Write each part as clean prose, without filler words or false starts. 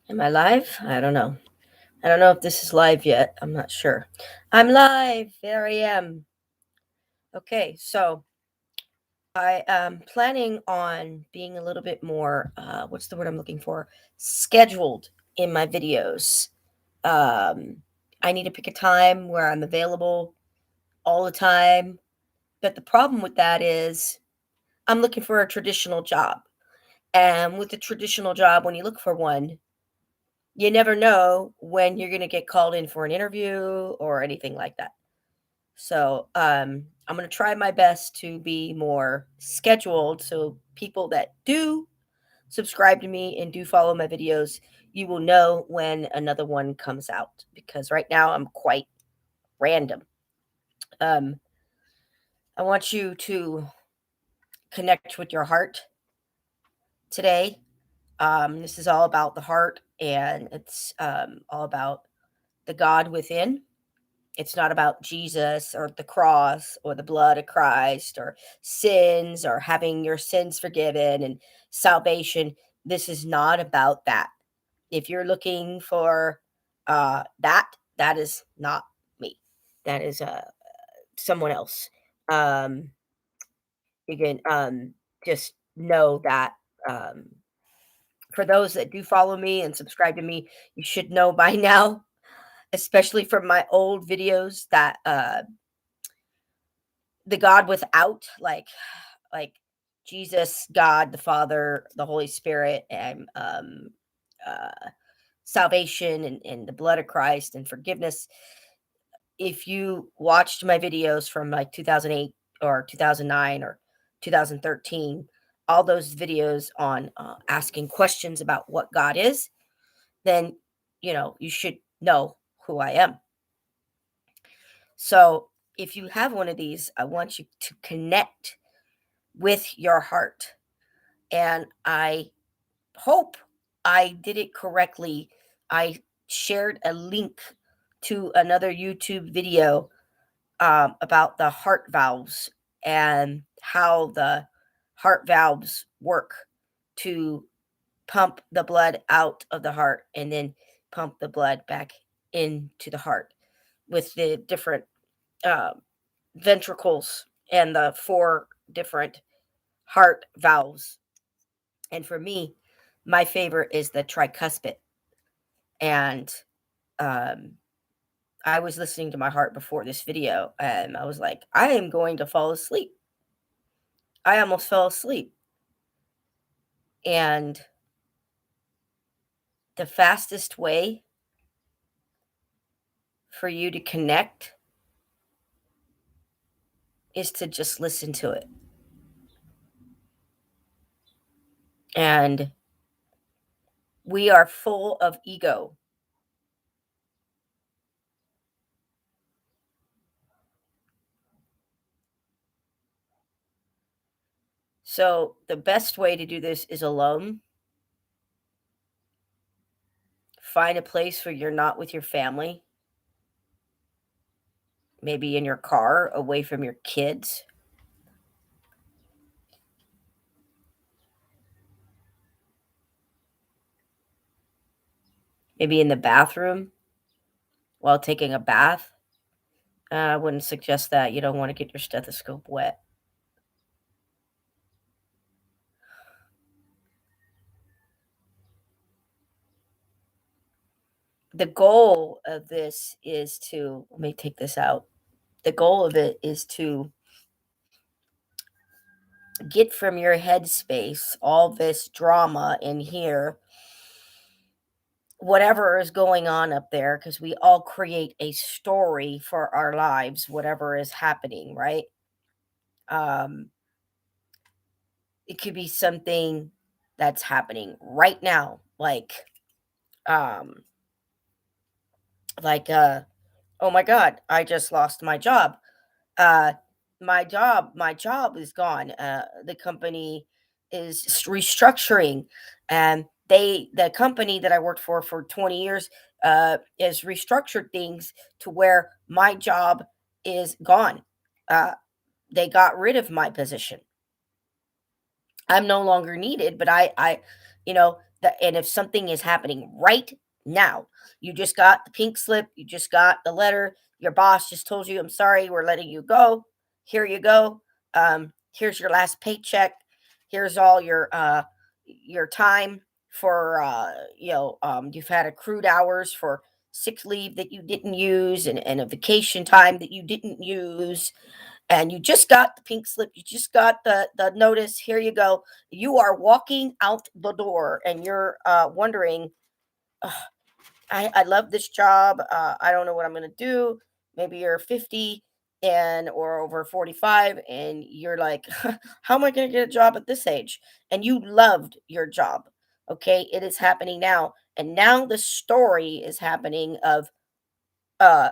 Am I live? I don't know. I don't know if this is live yet. I'm not sure. I'm live. There I am. Okay, so I am planning on being a little bit more, what's the word I'm looking for? Scheduled in my videos. Um, I need to pick a time where I'm available all the time. But the problem with that is I'm looking for a traditional job. And with a traditional job, when you look for one, you never know when you're going to get called in for an interview or anything like that. So, I'm going to try my best to be more scheduled so people that do subscribe to me and do follow my videos, you will know when another one comes out because right now I'm quite random. Um, I want you to connect with your heart today. This is all about the heart and it's all about the God within. It's not about Jesus or the cross or the blood of Christ or sins or having your sins forgiven and salvation. This is not about that. If you're looking for that is not me. That is someone else. Um, you can just know that um, for those that do follow me and subscribe to me, you should know by now, especially from my old videos, that the God without, like Jesus, God, the Father, the Holy Spirit, and uh, salvation and the blood of Christ and forgiveness. If you watched my videos from like 2008 or 2009 or 2013, all those videos on asking questions about what God is, then you should know who I am. So if you have one of these, I want you to connect with your heart. And I hope I did it correctly. I shared a link to another YouTube video about the heart valves and how the heart valves work to pump the blood out of the heart and then pump the blood back into the heart with the different uh, ventricles and the four different heart valves. And for me, my favorite is the tricuspid. And um, I was listening to my heart before this video, and I was like, I am going to fall asleep. I almost fell asleep. And the fastest way for you to connect is to just listen to it. And we are full of ego. So the best way to do this is alone. Find a place where you're not with your family, maybe in your car, away from your kids, maybe in the bathroom while taking a bath. I wouldn't suggest that. You don't want to get your stethoscope wet. The goal of this is to, let me take this out. The goal of it is to get from your headspace all this drama in here, whatever is going on up there, because we all create a story for our lives, whatever is happening, right? Um, it could be something that's happening right now, um, like oh my God, I just lost my job. Uh, my job is gone. The company is restructuring, and the company that I worked for 20 years is restructured things to where my job is gone. Uh, they got rid of my position. I'm no longer needed, but I, And if something is happening right now, you just got the pink slip, you just got the letter, your boss just told you, I'm sorry, we're letting you go. Here you go. Here's your last paycheck. Here's all your time for you've had accrued hours for sick leave that you didn't use, and a vacation time that you didn't use, and you just got the pink slip, you just got the notice, here you go. You are walking out the door and you're wondering, "Ugh, I love this job, I don't know what I'm going to do." Maybe you're 50 and or over 45 and you're like, how am I going to get a job at this age? And you loved your job. Okay, it is happening now, and now the story is happening of uh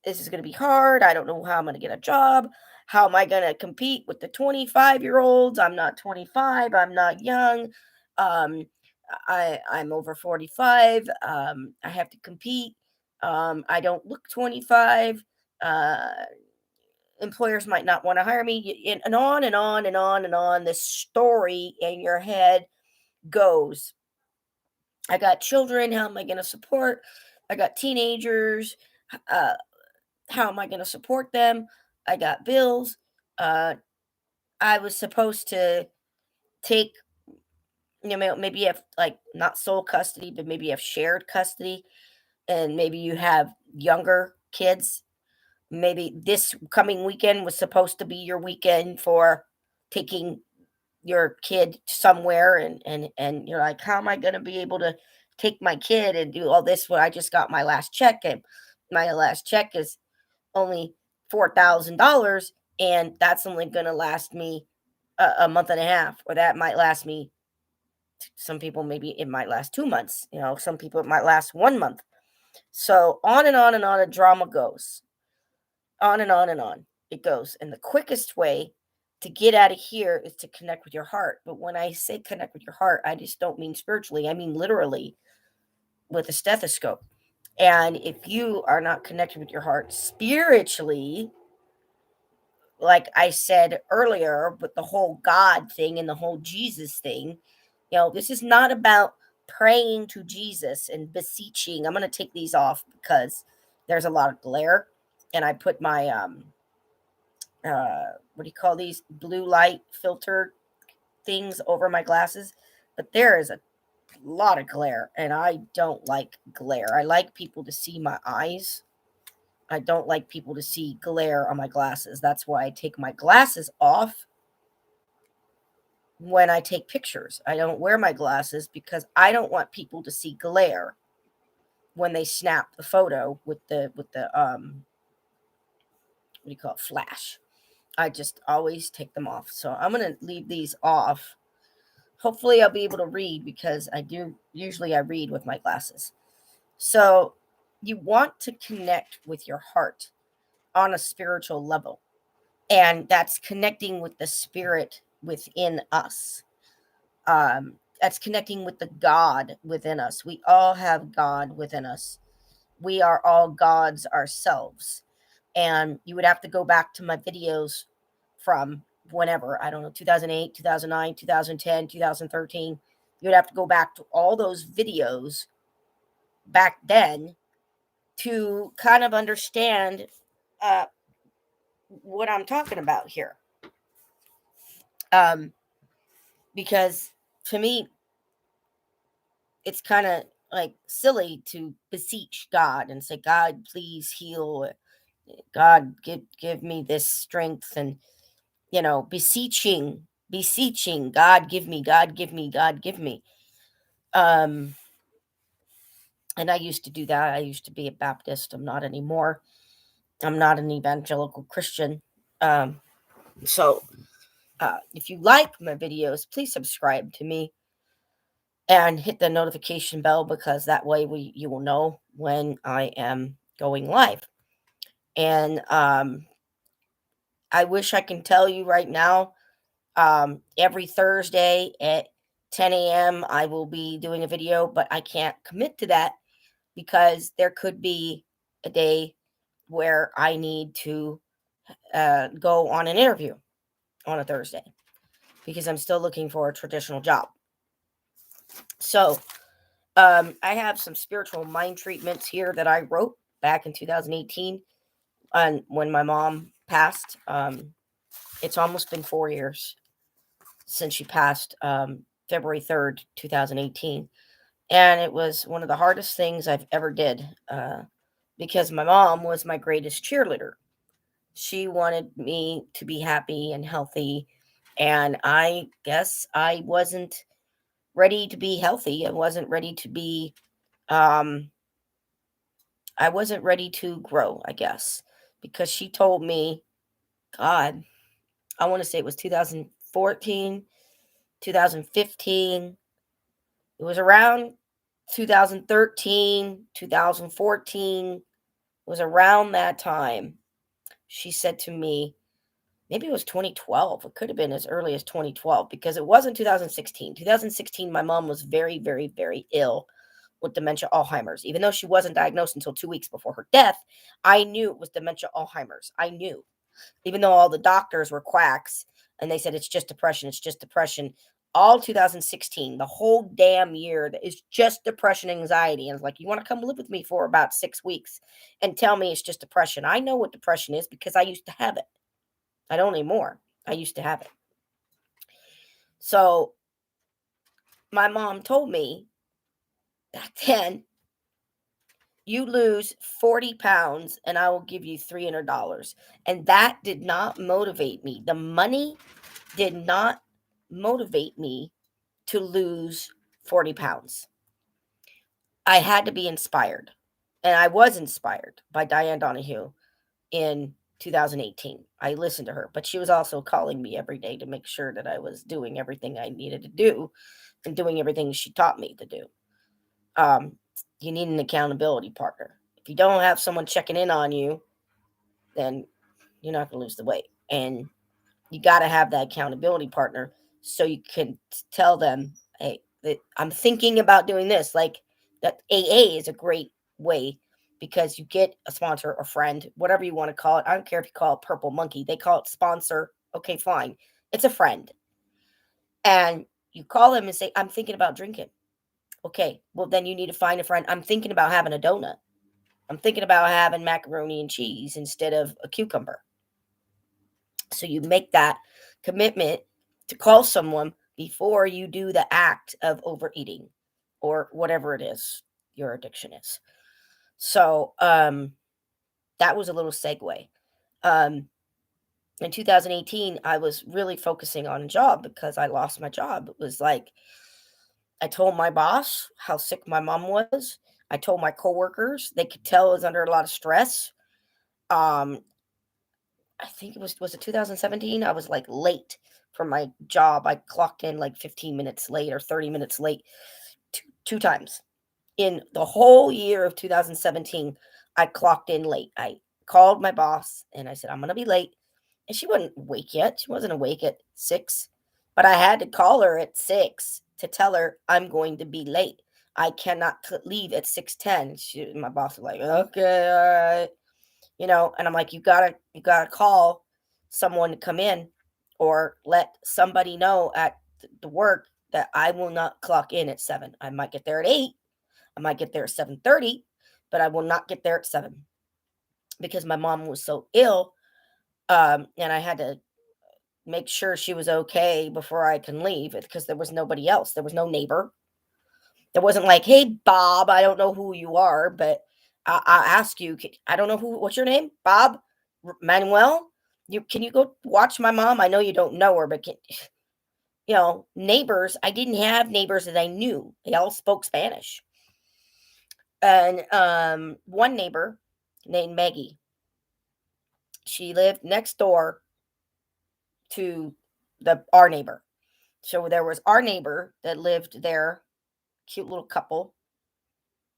this is going to be hard. I don't know how I'm going to get a job. How am I going to compete with the 25-year-olds? I'm not 25. I'm not young. Um, I'm over 45. I have to compete. I don't look 25. Uh, Employers might not want to hire me, and on and on and on and on. This story in your head goes. I got children. How am I going to support? I got teenagers. Uh, how am I going to support them? I got bills. Uh, I was supposed to take, maybe you have like not sole custody, but maybe you have shared custody, and maybe you have younger kids. Maybe this coming weekend was supposed to be your weekend for taking your kid somewhere, and you're like, how am I going to be able to take my kid and do all this when I just got my last check, and my last check is only $4,000, and that's only going to last me a month and a half, or that might last me, some people maybe it might last 2 months, some people it might last 1 month. So on and on and on a drama goes, on and on and on it goes. And the quickest way to get out of here is to connect with your heart. But when I say connect with your heart, I just don't mean spiritually, I mean literally with a stethoscope. And if you are not connected with your heart spiritually, like I said earlier, with the whole God thing and the whole Jesus thing, this is not about praying to Jesus and beseeching. I'm going to take these off because there's a lot of glare, and I put my what do you call these, blue light filter things over my glasses, but there is a lot of glare, and I don't like glare. I like people to see my eyes. I don't like people to see glare on my glasses. That's why I take my glasses off when I take pictures. I don't wear my glasses because I don't want people to see glare when they snap the photo with the what do you call it, flash. I just always take them off. So I'm going to leave these off. Hopefully I'll be able to read, because I read with my glasses. So you want to connect with your heart on a spiritual level. And that's connecting with the spirit within us. That's connecting with the God within us. We all have God within us. We are all gods ourselves. And you would have to go back to my videos from whenever, I don't know, 2008, 2009, 2010, 2013. You would have to go back to all those videos back then to kind of understand uh, what I'm talking about here. Um, because to me, it's kind of like silly to beseech God and say, God, please heal. God, give me this strength, and beseeching, God, give me, God, give me, God, give me. Um, and I used to do that. I used to be a Baptist. I'm not anymore. I'm not an evangelical Christian. Um, so if you like my videos, please subscribe to me and hit the notification bell, because that way you will know when I am going live. And I wish I can tell you right now, every Thursday at 10 a.m. I will be doing a video, but I can't commit to that because there could be a day where I need to go on an interview on a Thursday, because I'm still looking for a traditional job. So, I have some spiritual mind treatments here that I wrote back in 2018, and when my mom passed. It's almost been 4 years since she passed, February 3rd, 2018, and it was one of the hardest things I've ever did, because my mom was my greatest cheerleader. She wanted me to be happy and healthy, and I guess ready to be healthy. Um, I wasn't ready to grow, I guess, because she told me, God, I want to say it was 2014, 2015. It was around 2013, 2014. It was around that time. She said to me, maybe it was 2012. It could have been as early as 2012 because it wasn't 2016. 2016, my mom was very, very, very ill with dementia Alzheimer's. Even though she wasn't diagnosed until 2 weeks before her death, I knew it was dementia Alzheimer's. I knew, even though all the doctors were quacks and they said it's just depression, it's just depression. All 2016, the whole damn year, that is just depression, anxiety. And it's like, you want to come live with me for about 6 weeks and tell me it's just depression? I know what depression is because I used to have it. I don't anymore. I used to have it. So my mom told me back then, you lose 40 pounds and I will give you $300. And that did not motivate me. The money did not motivate me to lose 40 pounds. I had to be inspired. And I was inspired by Diane Donahue in 2018. I listened to her, but she was also calling me every day to make sure that I was doing everything I needed to do and doing everything she taught me to do. Um, you need an accountability partner. If you don't have someone checking in on you, then you're not going to lose the weight. And you got to have that accountability partner so you can tell them, hey, I'm thinking about doing this. Like that AA is a great way because you get a sponsor, a friend, whatever you want to call it. I don't care if you call it Purple Monkey. They call it sponsor. Okay, fine. It's a friend. And you call them and say, I'm thinking about drinking. Okay, well, then you need to find a friend. I'm thinking about having a donut. I'm thinking about having macaroni and cheese instead of a cucumber. So you make that commitment to call someone before you do the act of overeating or whatever it is your addiction is. So that was a little segue. Um, in 2018, I was really focusing on a job because I lost my job. It was like I told my boss how sick my mom was. I told my coworkers. They could tell I was under a lot of stress. Um, I think it was it 2017? I was like late for my job. I clocked in like 15 minutes late or 30 minutes late two times. In the whole year of 2017, I clocked in late. I called my boss and I said, I'm going to be late. And she wasn't awake yet. She wasn't awake at 6, but I had to call her at 6 to tell her I'm going to be late. I cannot leave at 6:10. My boss was like, okay, all right. And I'm like, you gotta call someone to come in or let somebody know at the work that I will not clock in at 7. I might get there at 8. I might get there at 7:30, but I will not get there at 7 because my mom was so ill. And I had to make sure she was okay before I can leave because there was nobody else. There was no neighbor. There wasn't like, hey, Bob, I don't know who you are, but I'll ask you. I don't know what's your name? Bob? Manuel? Can you go watch my mom? I know you don't know her, but neighbors. I didn't have neighbors that I knew. They all spoke Spanish. And one neighbor named Maggie, she lived next door to our neighbor. So there was our neighbor that lived there, cute little couple.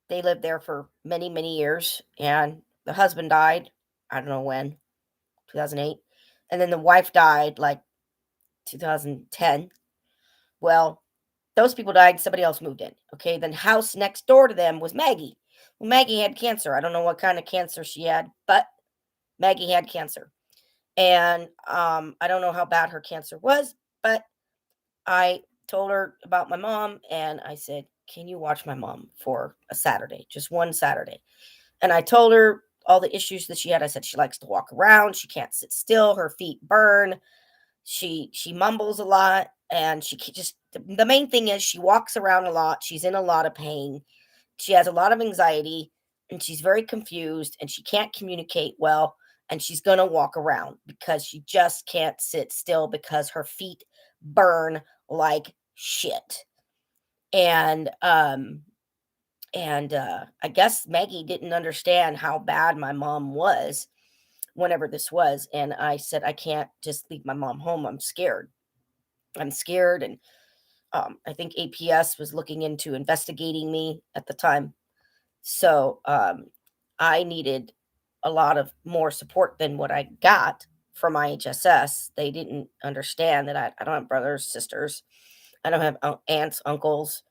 They lived there for many, many years, and the husband died. I don't know when, 2008, and then the wife died like 2010. Well, those people died. Somebody else moved in. Okay, then house next door to them was Maggie. Well, Maggie had cancer. I don't know what kind of cancer she had, but Maggie had cancer, and I don't know how bad her cancer was, but I told her about my mom, and I said, "Can you watch my mom for a Saturday, just one Saturday?" And I told her all the issues that she had. I said she likes to walk around, she can't sit still, her feet burn, she mumbles a lot, and just the main thing is she walks around a lot, she's in a lot of pain, she has a lot of anxiety, and she's very confused, and she can't communicate well, and she's going to walk around because she just can't sit still because her feet burn like shit. And I guess Maggie didn't understand how bad my mom was whenever this was, and I said I can't just leave my mom home. I'm scared, and I think APS was looking into investigating me at the time. So I needed a lot of more support than what I got from IHSS. They didn't understand that I don't have brothers, sisters. I don't have aunts, uncles.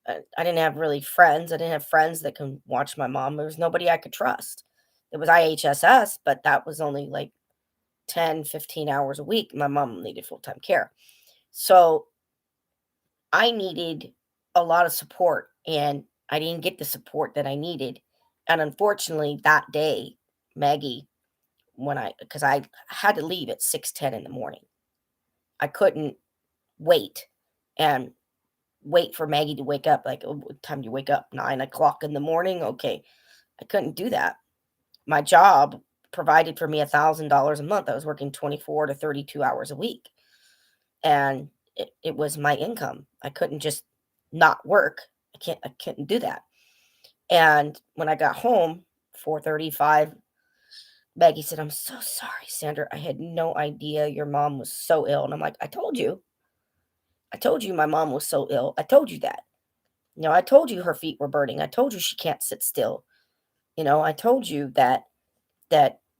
I didn't have really friends. I didn't have friends that can watch my mom. There was nobody I could trust. It was IHSS, but that was only like 10, 15 hours a week. My mom needed full time care. So I needed a lot of support, and I didn't get the support that I needed. And unfortunately, that day, Maggie, because I had to leave at 6:10 in the morning, I couldn't wait and wait for Maggie to wake up. Like, "Oh, what time do you wake up? 9 o'clock in the morning?" Okay. I couldn't do that. My job provided for me $1,000 a month. I was working 24 to 32 hours a week. And it was my income. I couldn't just not work. I couldn't do that. And when I got home, 4:35, Maggie said, "I'm so sorry, Sandra. I had no idea your mom was so ill." And I'm like, "I told you. I told you my mom was so ill. I told you that. I told you her feet were burning. I told you she can't sit still. I told you that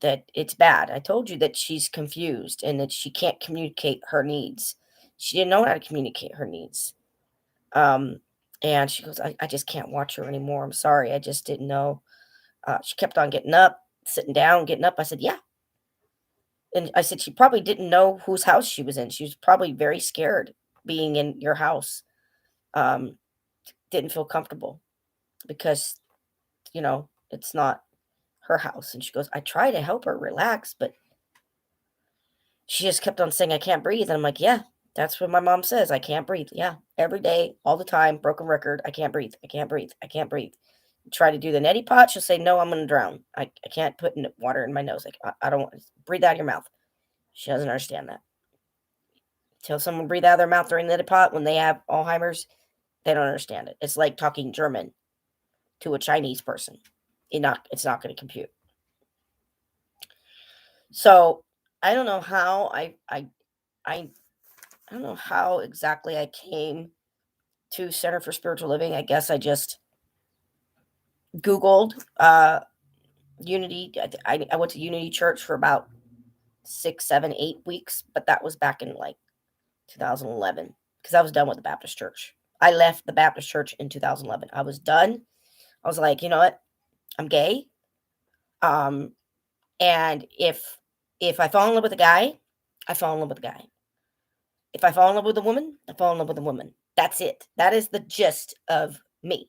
it's bad. I told you that she's confused and that she can't communicate her needs. She didn't know how to communicate her needs." Um, and she goes, I just can't watch her anymore. I'm sorry. I just didn't know. She kept on getting up, sitting down, getting up. I said, yeah. And I said, she probably didn't know whose house she was in. She was probably very scared being in your house. Um, didn't feel comfortable because, it's not her house. And she goes, I try to help her relax, but she just kept on saying, I can't breathe. And I'm like, yeah, that's what my mom says. I can't breathe. Yeah. Every day, all the time, broken record. I can't breathe. I can't breathe. I can't breathe. Try to do the neti pot. She'll say, no, I'm going to drown. I can't put water in my nose. Like, I don't want to breathe out of your mouth. She doesn't understand that. Tell someone breathe out of their mouth during the neti pot when they have Alzheimer's, they don't understand it. It's like talking German to a Chinese person. It's not going to compute. So I don't know how I don't know how exactly I came to Center for Spiritual Living. I guess I just Googled Unity. I went to Unity Church for about 6, 7, 8 weeks, but that was back in like 2011 because I was done with the Baptist church. I left the Baptist church in 2011. I was done. I was like, you know what? I'm gay. Um, and if I fall in love with a guy, I fall in love with a guy. If I fall in love with a woman, I fall in love with a woman. That's it. That is the gist of me.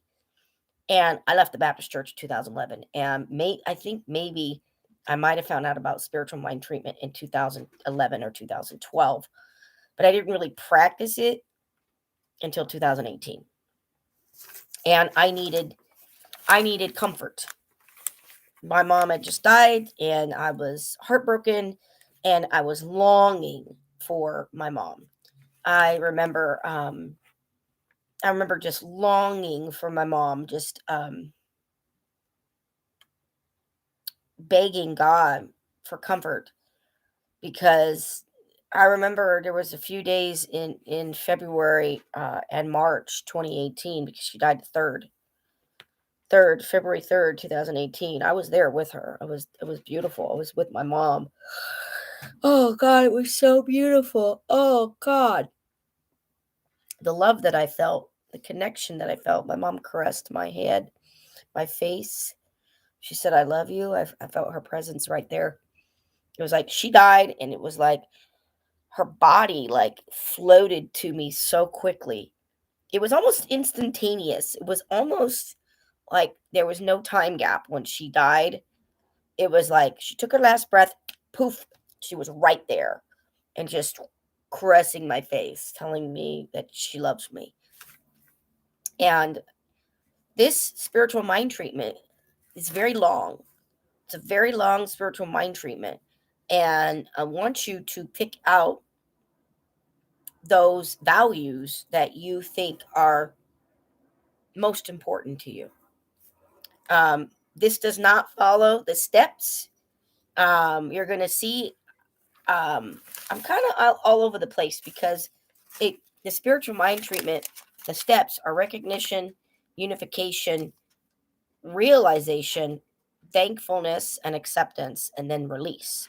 And I left the Baptist church in 2011. And I think maybe I might have found out about spiritual mind treatment in 2011 or 2012, but I didn't really practice it until 2018. And I needed comfort. My mom had just died, and I was heartbroken, and I was longing for my mom. I remember um I remember just longing for my mom, just begging God for comfort, because I remember there was a few days in February and March 2018, because she died the February 3rd, 2018. I was there with her. It was beautiful. I was with my mom. Oh God, it was so beautiful. Oh God. The love that I felt, the connection that I felt. My mom caressed my head, my face. She said, I love you. I felt her presence right there. It was like she died, and it was like her body like floated to me so quickly. It was almost instantaneous. It was almost like there was no time gap when she died. It was like she took her last breath, poof, she was right there and just caressing my face, telling me that she loves me. And this spiritual mind treatment is very long. It's a very long spiritual mind treatment. And I want you to pick out those values that you think are most important to you. This does not follow the steps. You're going to see, I'm kind of all over the place because the spiritual mind treatment, the steps are recognition, unification, realization, thankfulness, and acceptance, and then release.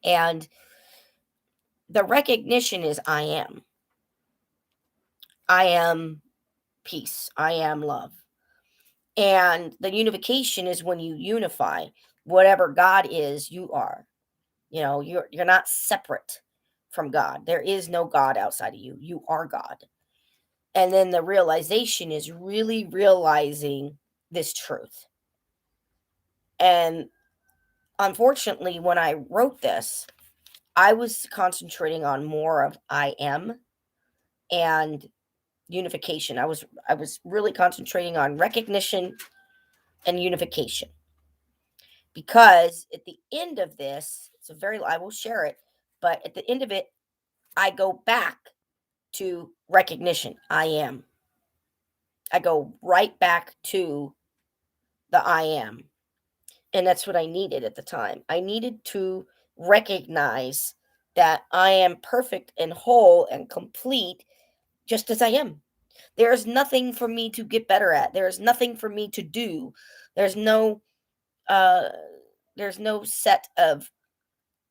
And the recognition is I am. I am peace. I am love. And the unification is when you unify whatever God is, you are. You're not separate from God. There is no God outside of you. You are God. And then the realization is really realizing this truth. And unfortunately, when I wrote this, I was concentrating on more of I am and unification. I was really concentrating on recognition and unification. Because at the end of this, I will share it, but at the end of it, I go back to recognition. I am. I go right back to the I am. And that's what I needed at the time. I needed to recognize that I am perfect and whole and complete just as I am. There is nothing for me to get better at. There is nothing for me to do. There's no uh there's no set of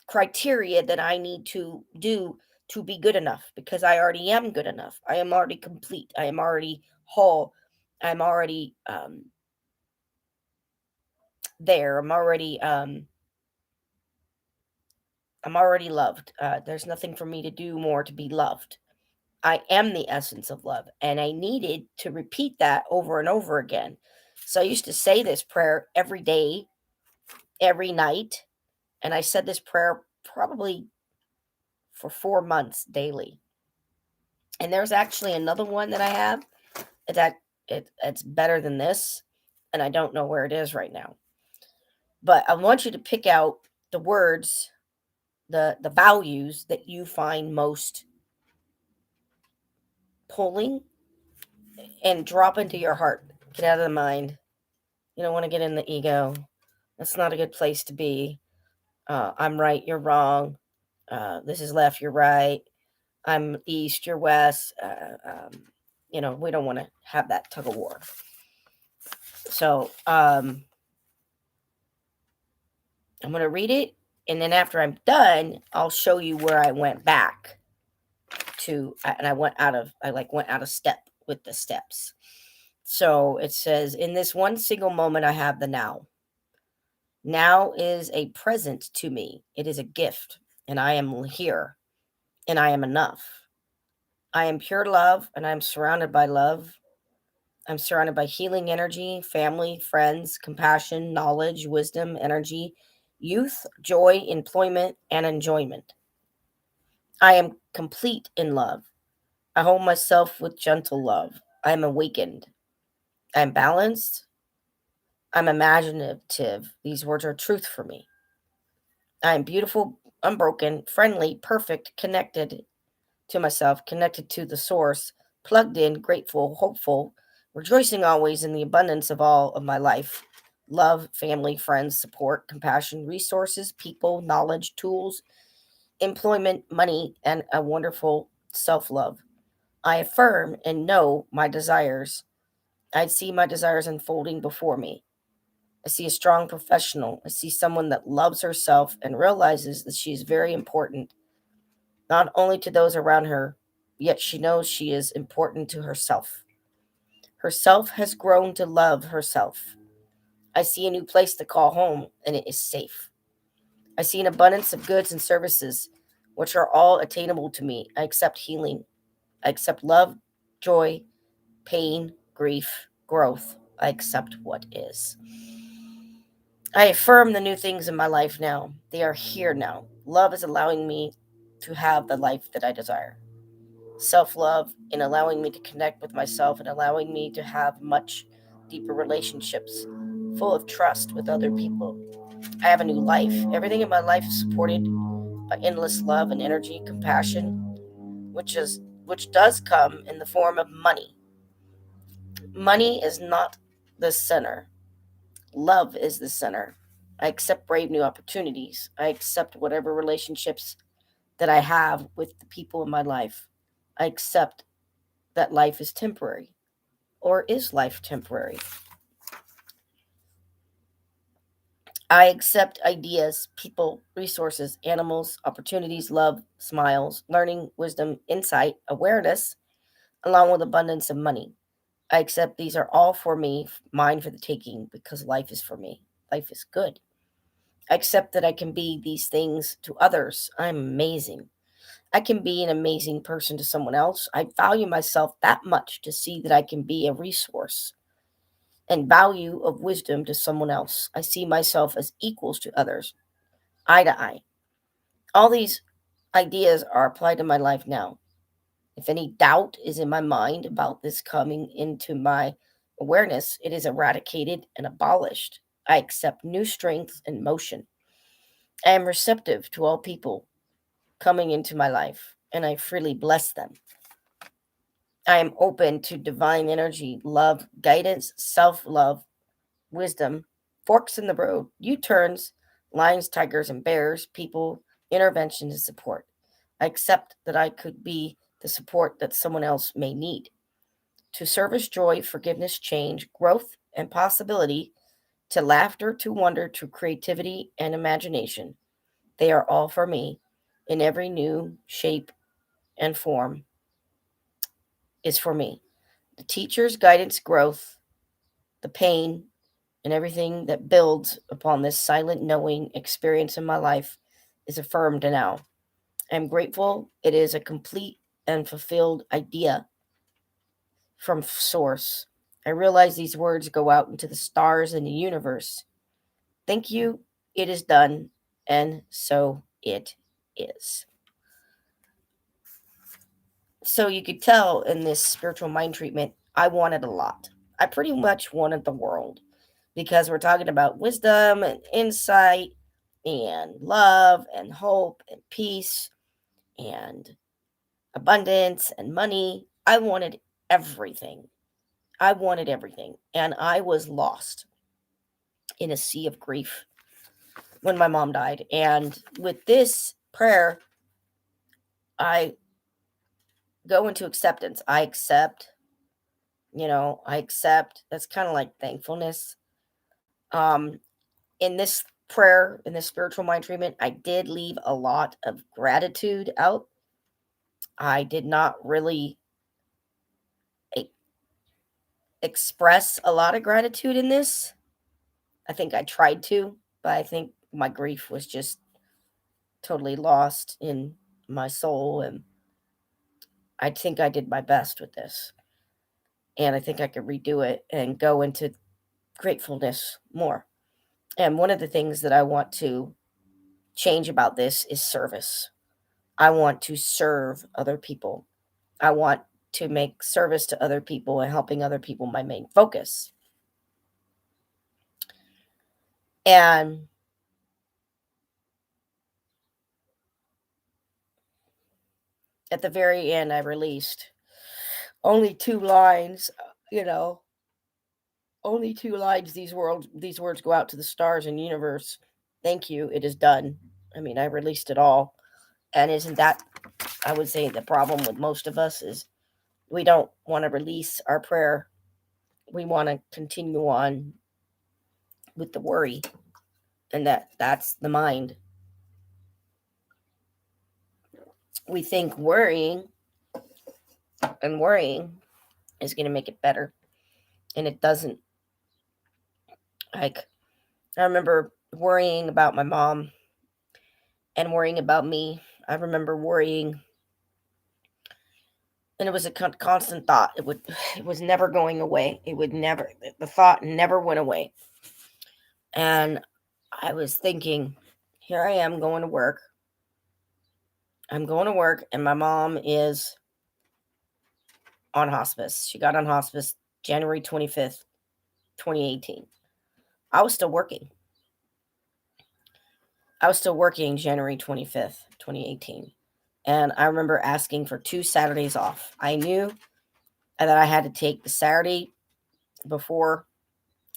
criteria that I need to do to be good enough because I already am good enough. I am already complete. I am already whole. I'm already there. I'm already loved. There's nothing for me to do more to be loved. I am the essence of love, and I needed to repeat that over and over again. So I used to say this prayer every day, every night, and I said this prayer probably for 4 months daily. And there's actually another one that I have that it's better than this, and I don't know where it is right now. But I want you to pick out the words, the values that you find most pulling and drop into your heart. Get out of the mind. You don't want to get in the ego. That's not a good place to be. I'm right, you're wrong. This is left, you're right. I'm east, you're west. We don't want to have that tug of war. So I'm going to read it, and then after I'm done, I'll show you where I went back to, and I went out of step with the steps. So it says, in this one single moment, I have the now. Now is a present to me. It is a gift, and I am here, and I am enough. I am pure love, and I'm surrounded by love. I'm surrounded by healing energy, family, friends, compassion, knowledge, wisdom, energy, youth, joy, employment, and enjoyment. I am complete in love. I hold myself with gentle love. I am awakened. I am balanced. I'm imaginative. These words are truth for me. I am beautiful, unbroken, friendly, perfect, connected to myself, connected to the source, plugged in, grateful, hopeful, rejoicing always in the abundance of all of my life. Love, family, friends, support, compassion, resources, people, knowledge, tools, employment, money, and a wonderful self love. I affirm and know my desires. I see my desires unfolding before me. I see a strong professional. I see someone that loves herself and realizes that she is very important, not only to those around her, yet she knows she is important to herself. Herself has grown to love herself. I see a new place to call home, and it is safe. I see an abundance of goods and services which are all attainable to me. I accept healing. I accept love, joy, pain, grief, growth. I accept what is. I affirm the new things in my life now. They are here now. Love is allowing me to have the life that I desire. Self love in allowing me to connect with myself and allowing me to have much deeper relationships full of trust with other people. I have a new life. Everything in my life is supported by endless love and energy, compassion, which does come in the form of money. Money is not the center. Love is the center. I accept brave new opportunities. I accept whatever relationships that I have with the people in my life. I accept that life is temporary. Or is life temporary? I accept ideas, people, resources, animals, opportunities, love, smiles, learning, wisdom, insight, awareness, along with abundance of money. I accept these are all for me, mine for the taking, because life is for me. Life is good. I accept that I can be these things to others. I'm amazing. I can be an amazing person to someone else. I value myself that much to see that I can be a resource and value of wisdom to someone else. I see myself as equals to others, eye to eye. All these ideas are applied to my life now. If any doubt is in my mind about this coming into my awareness, it is eradicated and abolished. I accept new strength and motion. I am receptive to all people coming into my life, and I freely bless them. I am open to divine energy, love, guidance, self love, wisdom, forks in the road, U turns, lions, tigers, and bears, people, intervention, and support. I accept that I could be the support that someone else may need. To service, joy, forgiveness, change, growth, and possibility, to laughter, to wonder, to creativity and imagination. They are all for me in every new shape and form is for me. The teacher's guidance, growth, the pain, and everything that builds upon this silent knowing experience in my life is affirmed now. I am grateful it is a complete and fulfilled idea from Source. I realize these words go out into the stars and the universe. Thank you, it is done, and so it is. So you could tell in this spiritual mind treatment, I wanted a lot. I pretty much wanted the world because we're talking about wisdom and insight and love and hope and peace and abundance and money. I wanted everything. I wanted everything. And I was lost in a sea of grief when my mom died. And with this prayer, I go into acceptance. I accept, I accept. That's kind of like thankfulness. Um, in this prayer, in this spiritual mind treatment, I did leave a lot of gratitude out. I did not really e- express a lot of gratitude in this. I think I tried to, but I think my grief was just totally lost in my soul. And I think I did my best with this. And I think I could redo it and go into gratefulness more. And one of the things that I want to change about this is service. I want to serve other people. I want to make service to other people and helping other people my main focus. And at the very end, I released only two lines, you know, only two lines. These words go out to the stars and universe. Thank you. It is done. I mean, I released it all. And isn't that, I would say, the problem with most of us is we don't want to release our prayer. We want to continue on with the worry, and that's the mind. We think worrying is going to make it better, and it doesn't. Like, I remember worrying about my mom and worrying about me. I remember worrying, and it was a constant thought. It was never going away. It would never, the thought never went away. And I was thinking, here I am going to work. I'm going to work, and my mom is on hospice. She got on hospice January 25th, 2018. I was still working. I was still working January 25th, 2018. And I remember asking for 2 Saturdays off. I knew that I had to take the Saturday before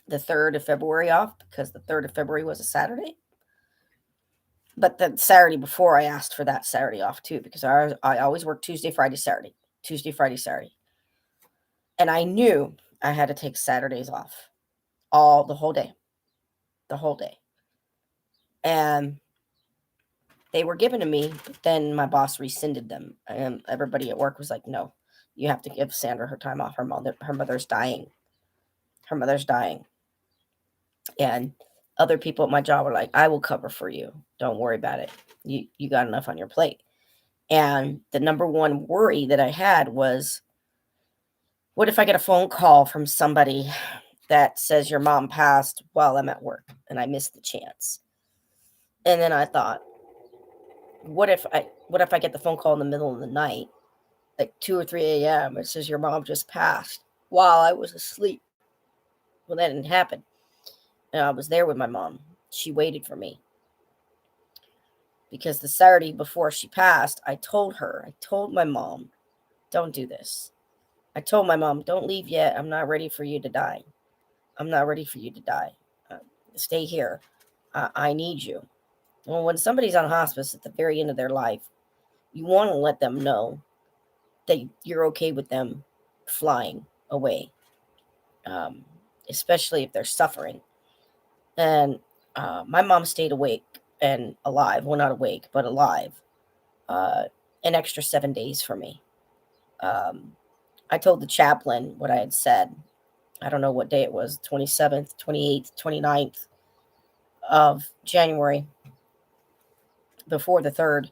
the 3rd of February off because the 3rd of February was a Saturday. But the Saturday before, I asked for that Saturday off too because I always work Tuesday, Friday, Saturday. Tuesday, Friday, Saturday. And I knew I had to take Saturdays off the whole day. The whole day. And they were given to me, but then my boss rescinded them. And everybody at work was like, no, you have to give Sandra her time off. Her mother's dying. Her mother's dying. And other people at my job were like, I will cover for you. Don't worry about it. You got enough on your plate. And the number one worry that I had was, what if I get a phone call from somebody that says your mom passed while I'm at work and I missed the chance? And then I thought, what if I get the phone call in the middle of the night, like 2 or 3 a.m. It says your mom just passed while I was asleep? Well, that didn't happen. And I was there with my mom. She waited for me. Because the Saturday before she passed, I told my mom, don't do this. I told my mom, don't leave yet. I'm not ready for you to die. I'm not ready for you to die. Stay here. I need you. Well, when somebody's on hospice at the very end of their life, you want to let them know that you're okay with them flying away, especially if they're suffering. And my mom stayed awake and alive. Well, not awake, but alive. An extra 7 days for me. I told the chaplain what I had said. I don't know what day it was, 27th, 28th, 29th of January, before the 3rd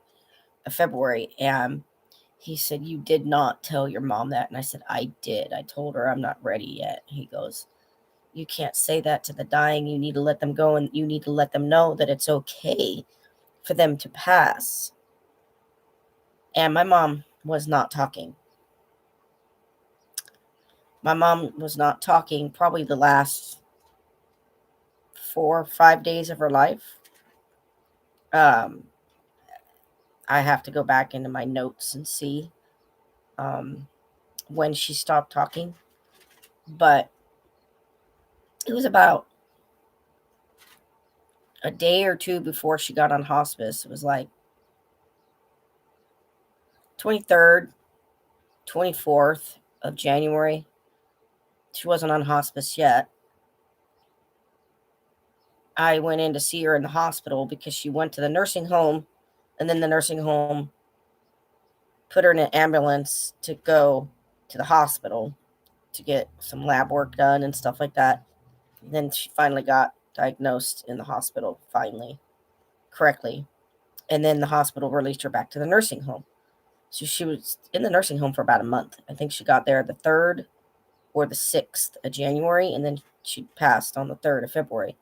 of February. And he said, you did not tell your mom that. And I said, I did. I told her I'm not ready yet. He goes, you can't say that to the dying. You need to let them go, and you need to let them know that it's okay for them to pass. And my mom was not talking. My mom was not talking probably the last 4 or 5 days of her life. I have to go back into my notes and see when she stopped talking. But it was about a day or two before she got on hospice. It was like 23rd, 24th of January. She wasn't on hospice yet. I went in to see her in the hospital because she went to the nursing home, and then the nursing home put her in an ambulance to go to the hospital to get some lab work done and stuff like that. And then she finally got diagnosed in the hospital, finally, correctly. And then the hospital released her back to the nursing home. So she was in the nursing home for about a month. I think she got there the 3rd or the 6th of January, and then she passed on the 3rd of February.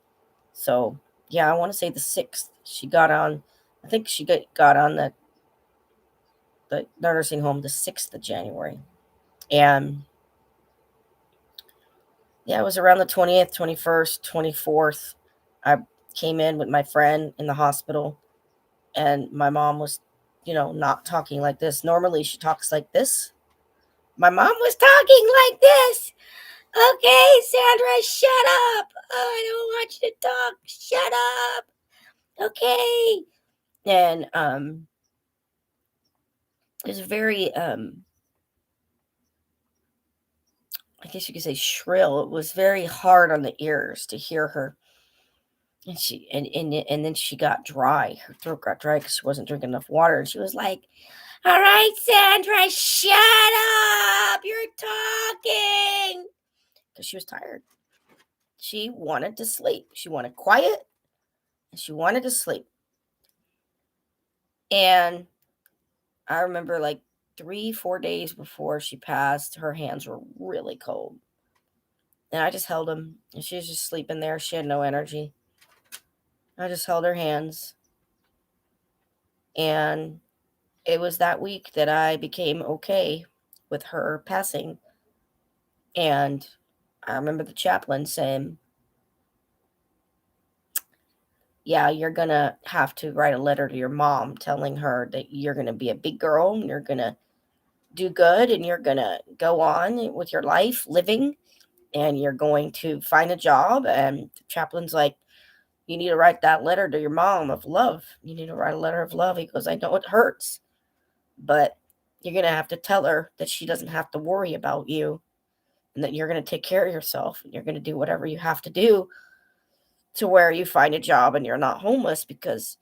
So, yeah, I want to say the 6th. She got on, I think she got on the nursing home the 6th of January. And, yeah, it was around the 20th, 21st, 24th. I came in with my friend in the hospital, and my mom was, not talking like this. Normally she talks like this. My mom was talking like this. Okay, Sandra, shut up. Oh, I don't want you to talk. Shut up. Okay. And it was very I guess you could say shrill. It was very hard on the ears to hear her. And and then she got dry. Her throat got dry because she wasn't drinking enough water. And she was like, all right, Sandra, shut up. You're talking. Because she was tired. She wanted to sleep. She wanted quiet, and she wanted to sleep. And I remember like 3, 4 days before she passed, her hands were really cold. And I just held them. And she was just sleeping there. She had no energy. I just held her hands. And it was that week that I became okay with her passing. And I remember the chaplain saying, yeah, you're going to have to write a letter to your mom telling her that you're going to be a big girl and you're going to do good and you're going to go on with your life living and you're going to find a job. And the chaplain's like, you need to write that letter to your mom of love. You need to write a letter of love. He goes, I know it hurts, but you're going to have to tell her that she doesn't have to worry about you and that you're going to take care of yourself and you're going to do whatever you have to do to where you find a job and you're not homeless, because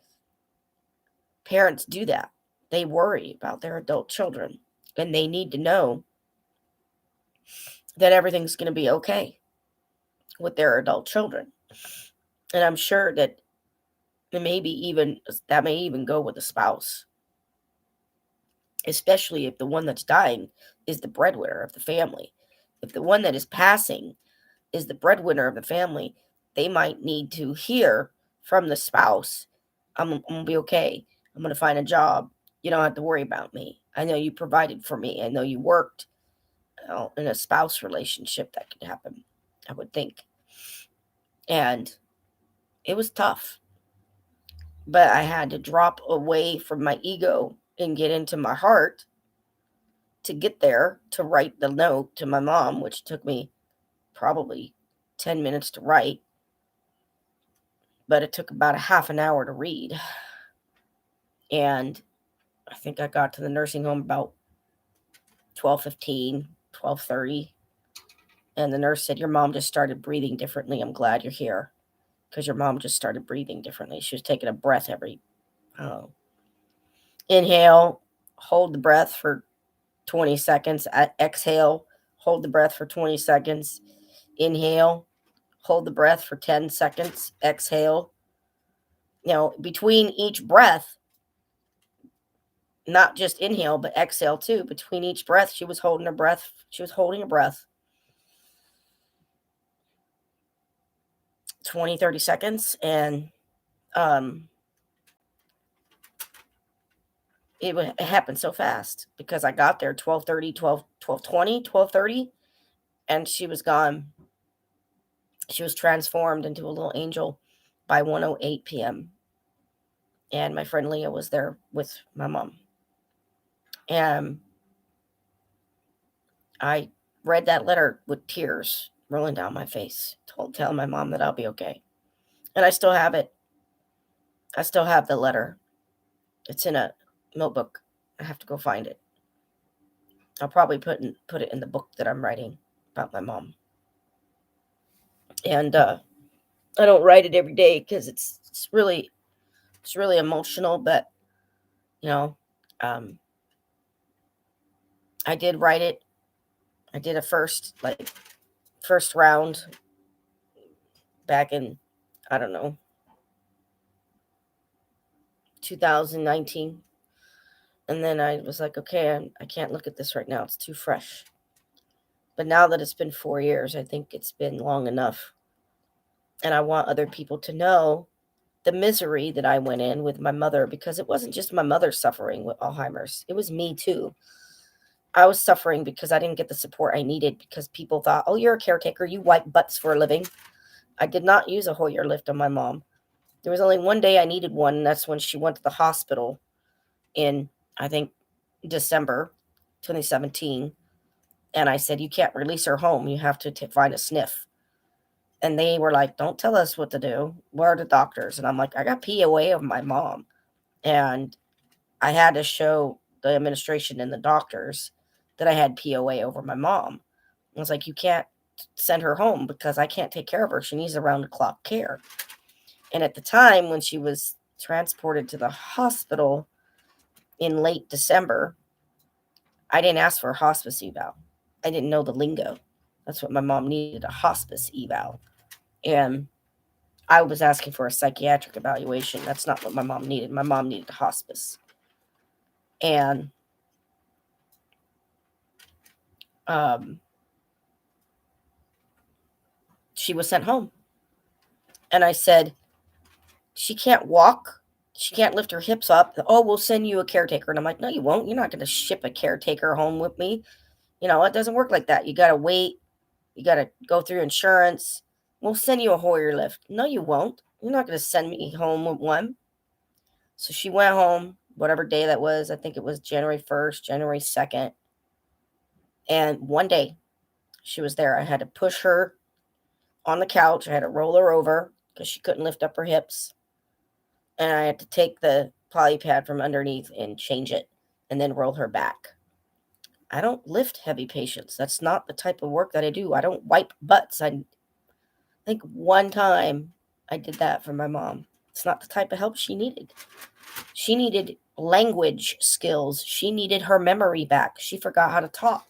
parents do that. They worry about their adult children and they need to know that everything's going to be okay with their adult children. And I'm sure that that may even go with a spouse, especially if the one that's dying is the breadwinner of the family. If the one that is passing is the breadwinner of the family, they might need to hear from the spouse, I'm going to be okay. I'm going to find a job. You don't have to worry about me. I know you provided for me. I know you worked. In a spouse relationship, that could happen, I would think. And it was tough. But I had to drop away from my ego and get into my heart to get there, to write the note to my mom, which took me probably 10 minutes to write, but it took about a half an hour to read. And I think I got to the nursing home about 12:15, 12:30. And the nurse said, your mom just started breathing differently. I'm glad you're here, because your mom just started breathing differently. She was taking a breath every, inhale, hold the breath for 20 seconds, exhale, hold the breath for 20 seconds, inhale, hold the breath for 10 seconds, exhale. Between each breath, not just inhale, but exhale too. Between each breath, she was holding her breath. She was holding a breath 20, 30 seconds. And it happened so fast because I got there 12:30, 12:20, 12:30, and she was gone. She was transformed into a little angel by 1:08 p.m. And my friend Leah was there with my mom. And I read that letter with tears rolling down my face, telling my mom that I'll be okay. And I still have it. I still have the letter. It's in a notebook. I have to go find it. I'll probably put it in the book that I'm writing about my mom. And I don't write it every day because it's really emotional. But you know, um, I did write it. I did a first round back in, I don't know, 2019. And then I was like, okay, I can't look at this right now. It's too fresh. But now that it's been 4 years, I think it's been long enough. And I want other people to know the misery that I went in with my mother, because it wasn't just my mother suffering with Alzheimer's. It was me too. I was suffering because I didn't get the support I needed, because people thought, oh, you're a caretaker. You wipe butts for a living. I did not use a Hoyer lift on my mom. There was only one day I needed one, and that's when she went to the hospital in, I think, December 2017. And I said, you can't release her home. You have to find a sniff. And they were like, don't tell us what to do. Where are the doctors? And I'm like, I got POA of my mom. And I had to show the administration and the doctors that I had POA over my mom. I was like, you can't send her home because I can't take care of her. She needs around the clock care. And at the time when she was transported to the hospital in late December, I didn't ask for a hospice eval. I didn't know the lingo. That's what my mom needed, a hospice eval. And I was asking for a psychiatric evaluation. That's not what my mom needed. My mom needed a hospice. And um, she was sent home. And I said, she can't walk. She can't lift her hips up. Oh, we'll send you a caretaker. And I'm like, no, you won't. You're not going to ship a caretaker home with me. It doesn't work like that. You got to wait. You got to go through insurance. We'll send you a Hoyer lift. No, you won't. You're not going to send me home with one. So she went home, whatever day that was. I think it was January 1st, January 2nd. And one day she was there. I had to push her on the couch. I had to roll her over because she couldn't lift up her hips. And I had to take the poly pad from underneath and change it and then roll her back. I don't lift heavy patients. That's not the type of work that I do. I don't wipe butts. I think one time I did that for my mom. It's not the type of help she needed. She needed language skills. She needed her memory back. She forgot how to talk.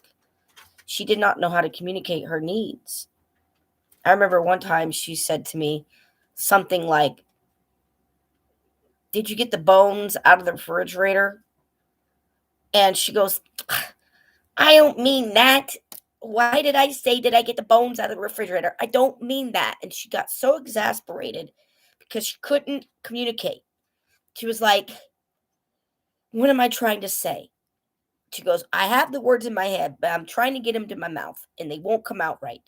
She did not know how to communicate her needs. I remember one time she said to me something like, "Did you get the bones out of the refrigerator?" And she goes, "I don't mean that. Why did I say, did I get the bones out of the refrigerator? I don't mean that." And she got so exasperated because she couldn't communicate. She was like, "What am I trying to say?" She goes, "I have the words in my head, but I'm trying to get them to my mouth and they won't come out right."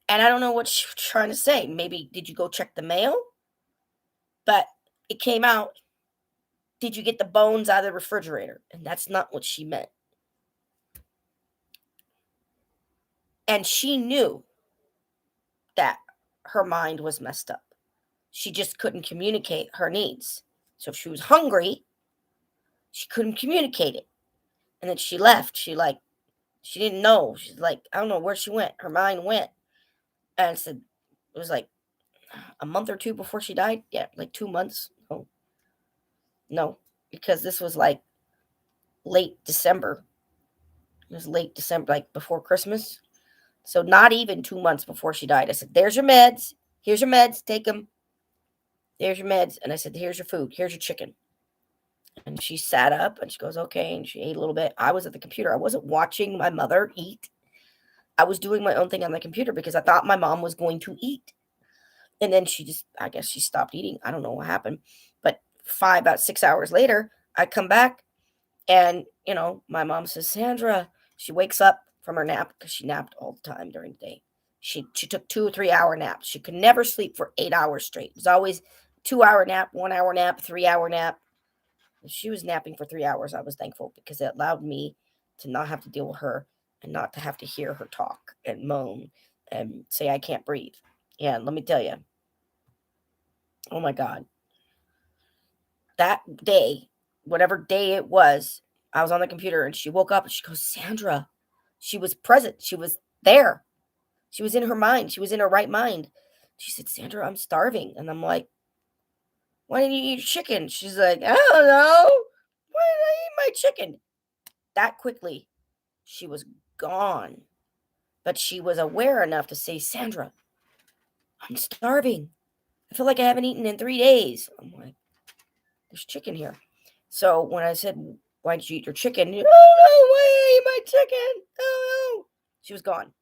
And I don't know what she's trying to say. Maybe, did you go check the mail? But it came out, "Did you get the bones out of the refrigerator?" And that's not what she meant. And she knew that her mind was messed up. She just couldn't communicate her needs. So if she was hungry, she couldn't communicate it. And then she left. She didn't know. She's like, I don't know where she went. Her mind went. And said, it was like a month or two before she died. Yeah, like 2 months. Oh, no, because this was like late December. It was late December, like before Christmas. So not even 2 months before she died. I said, "There's your meds. Here's your meds. Take them. There's your meds." And I said, "Here's your food. Here's your chicken." And she sat up and she goes, "Okay." And she ate a little bit. I was at the computer. I wasn't watching my mother eat. I was doing my own thing on the computer because I thought my mom was going to eat. And then I guess she stopped eating. I don't know what happened. But about 6 hours later, I come back and, my mom says, "Sandra," she wakes up from her nap because she napped all the time during the day. She took 2 or 3 hour naps. She could never sleep for 8 hours straight. It was always 2 hour nap, 1 hour nap, 3 hour nap. If she was napping for 3 hours, I was thankful because it allowed me to not have to deal with her and not to have to hear her talk and moan and say I can't breathe. Yeah, let me tell you. Oh my God. That day, whatever day it was, I was on the computer and she woke up and she goes, "Sandra." She was present. She was there. She was in her mind. She was in her right mind. She said, "Sandra, I'm starving." And I'm like, "Why didn't you eat chicken?" She's like, "I don't know. Why did I eat my chicken?" That quickly, she was gone. But she was aware enough to say, "Sandra, I'm starving. I feel like I haven't eaten in 3 days." I'm like, "There's chicken here." So when I said, "Why did you eat your chicken?" "Oh no, why did I eat my chicken? Oh no." She was gone.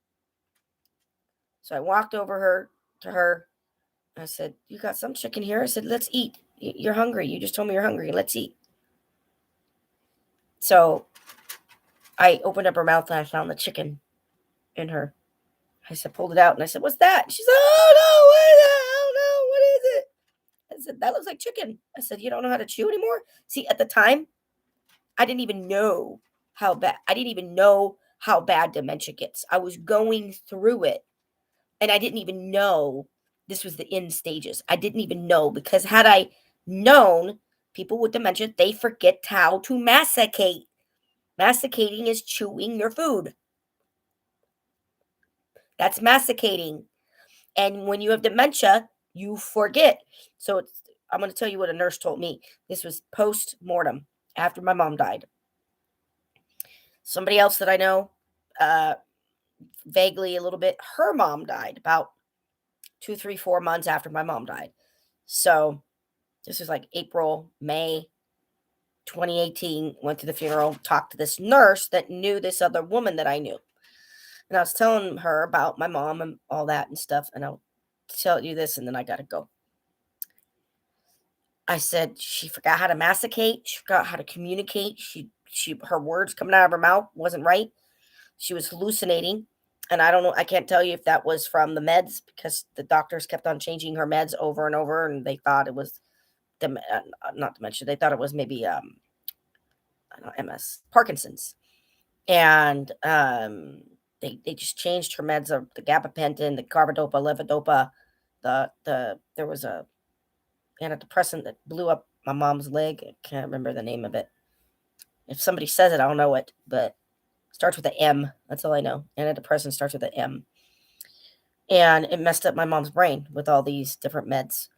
So I walked over to her. I said, "You got some chicken here?" I said, "Let's eat. You're hungry. You just told me you're hungry. Let's eat." So I opened up her mouth and I found the chicken in her. I said, pulled it out and I said, "What's that?" She said, "Oh no, what is that? Oh no, what is it?" I said, "That looks like chicken." I said, "You don't know how to chew anymore?" See, at the time, I didn't even know how bad dementia gets. I was going through it and I didn't even know this was the end stages. I didn't even know because had I known, people with dementia, they forget how to masticate. Masticating is chewing your food. That's masticating. And when you have dementia, you forget. So I'm going to tell you what a nurse told me. This was post mortem after my mom died. Somebody else that I know, uh, vaguely a little bit, her mom died about 2, 3, 4 months after my mom died. So this was like April, May. 2018, went to the funeral, talked to this nurse that knew this other woman that I knew. And I was telling her about my mom and all that and stuff. And I'll tell you this, and then I got to go. I said she forgot how to masticate. She forgot how to communicate. Her words coming out of her mouth wasn't right. She was hallucinating. And I don't know. I can't tell you if that was from the meds because the doctors kept on changing her meds over and over, and they thought it was not dementia. They thought it was maybe I don't know, MS, Parkinson's, and they just changed her meds, the gabapentin, the carbidopa, levodopa, there was a antidepressant that blew up my mom's leg. I can't remember the name of it. If somebody says it, I'll know it, but starts with an M. That's all I know. Antidepressant starts with an M. And it messed up my mom's brain with all these different meds.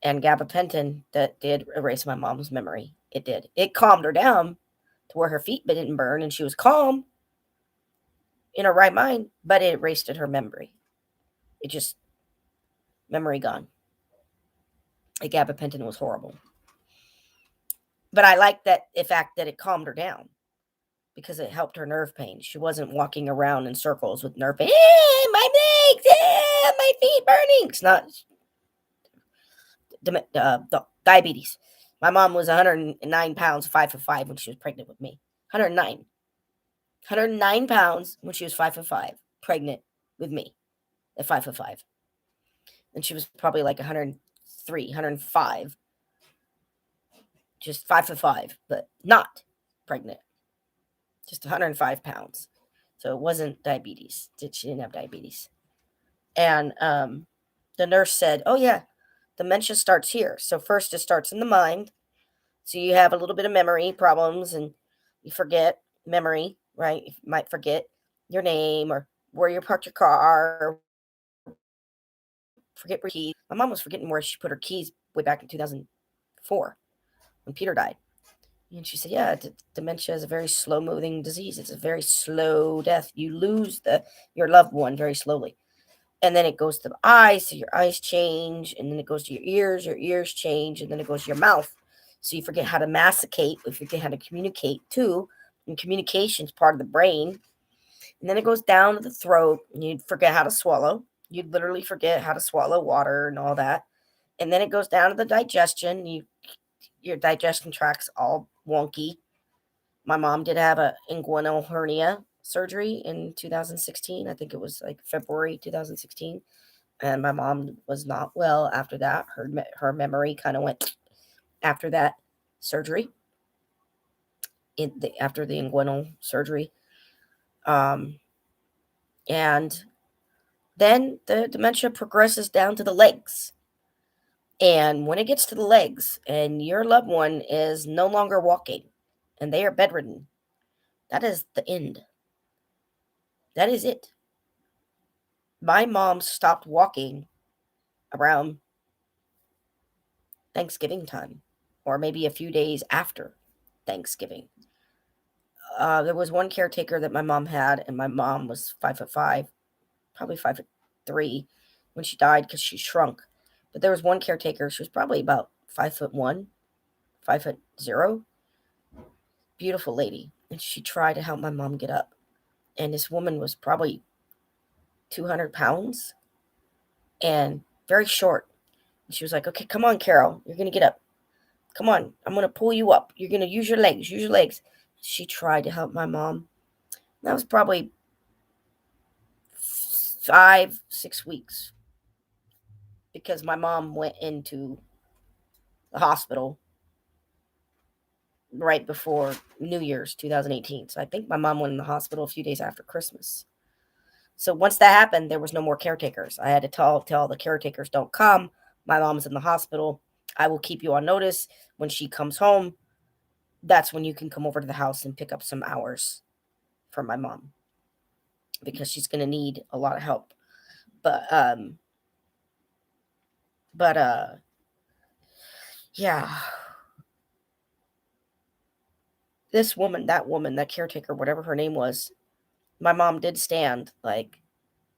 And gabapentin that did erase my mom's memory. It did. It calmed her down to where her feet didn't burn and she was calm in her right mind, but it erased her memory. It just, memory gone. The gabapentin was horrible. But I liked the fact that it calmed her down because it helped her nerve pain. She wasn't walking around in circles with nerve pain. My legs, my feet burning. It's not diabetes. My mom was 109 pounds, 5'5" when she was pregnant with me. 109 pounds when she was 5'5", pregnant with me at 5'5". And she was probably like 103, 105. Just 5'5", but not pregnant. Just 105 pounds. So it wasn't diabetes. She didn't have diabetes. And the nurse said, oh yeah, dementia starts here. So first it starts in the mind. So you have a little bit of memory problems and you forget memory, right? You might forget your name or where you parked your car, forget where keys. My mom was forgetting where she put her keys way back in 2004 when Peter died. And she said, yeah, dementia is a very slow-moving disease. It's a very slow death. You lose your loved one very slowly. And then it goes to the eyes, so your eyes change. And then it goes to your ears change. And then it goes to your mouth. So you forget how to masticate, you forget how to communicate too. And communication is part of the brain. And then it goes down to the throat, and you'd forget how to swallow. You'd literally forget how to swallow water and all that. And then it goes down to the digestion. Your digestion tract's all wonky. My mom did have a inguinal hernia surgery in 2016. I think it was like February 2016. And my mom was not well after that. Her memory kind of went after that surgery. After the inguinal surgery. And then the dementia progresses down to the legs. And when it gets to the legs and your loved one is no longer walking and they are bedridden, that is the end. That is it. My mom stopped walking around Thanksgiving time, or maybe a few days after Thanksgiving. There was one caretaker that my mom had, and my mom was 5'5", probably 5'3" when she died because she shrunk. But there was one caretaker, she was probably about 5'1", 5'0", beautiful lady. And she tried to help my mom get up. And this woman was probably 200 pounds and very short. And she was like, okay, come on, Carol, you're going to get up. Come on, I'm going to pull you up. You're going to use your legs. She tried to help my mom. That was probably 5-6 weeks because my mom went into the hospital right before New Year's 2018. So I think my mom went in the hospital a few days after Christmas. So once that happened, there was no more caretakers. I had to tell the caretakers, don't come. My mom's in the hospital. I will keep you on notice. When she comes home, that's when you can come over to the house and pick up some hours for my mom because she's going to need a lot of help. But yeah. This woman, that caretaker, whatever her name was, my mom did stand like,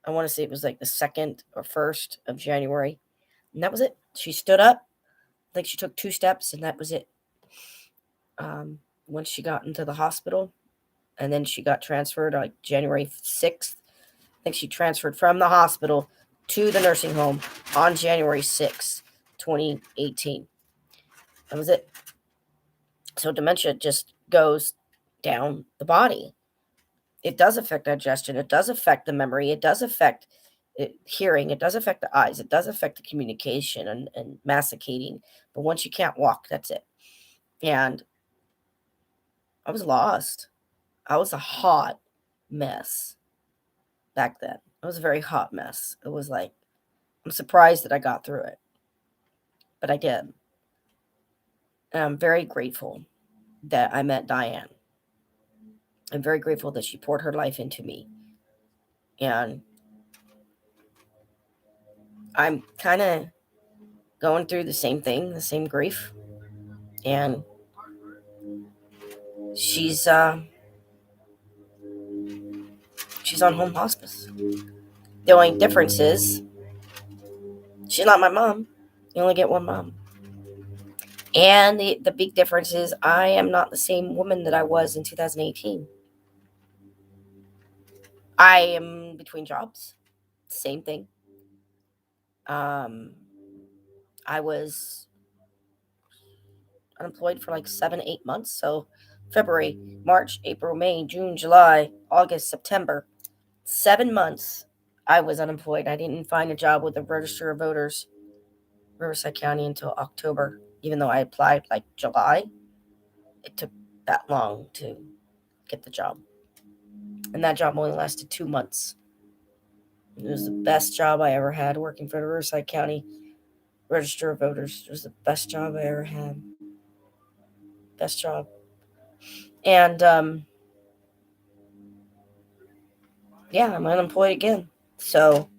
I want to say it was like the 2nd or 1st of January. And that was it. She stood up. I think she took 2 steps and that was it. When she got into the hospital, and then she got transferred like January 6th. I think she transferred from the hospital to the nursing home on January 6th, 2018. That was it. So dementia just goes down the body. It does affect digestion. It does affect the memory. It does affect hearing. It does affect the eyes. It does affect the communication and masticating. But once you can't walk, that's it. And I was lost. I was a hot mess back then. It was a very hot mess. It was like, I'm surprised that I got through it, but I did. And I'm very grateful that I met Diane. I'm very grateful that she poured her life into me. And I'm kind of going through the same thing, the same grief. And she's on home hospice. The only difference is she's not my mom. You only get one mom. And the big difference is I am not the same woman that I was in 2018. I am between jobs. Same thing. I was unemployed for like 7, 8 months. So February, March, April, May, June, July, August, September. 7 months I was unemployed. I didn't find a job with the Register of Voters, Riverside County, until October. Even though I applied like July, it took that long to get the job. And that job only lasted 2 months. It was the best job I ever had, working for the Riverside County Register of Voters. It was the best job I ever had. Best job. And yeah, I'm unemployed again. So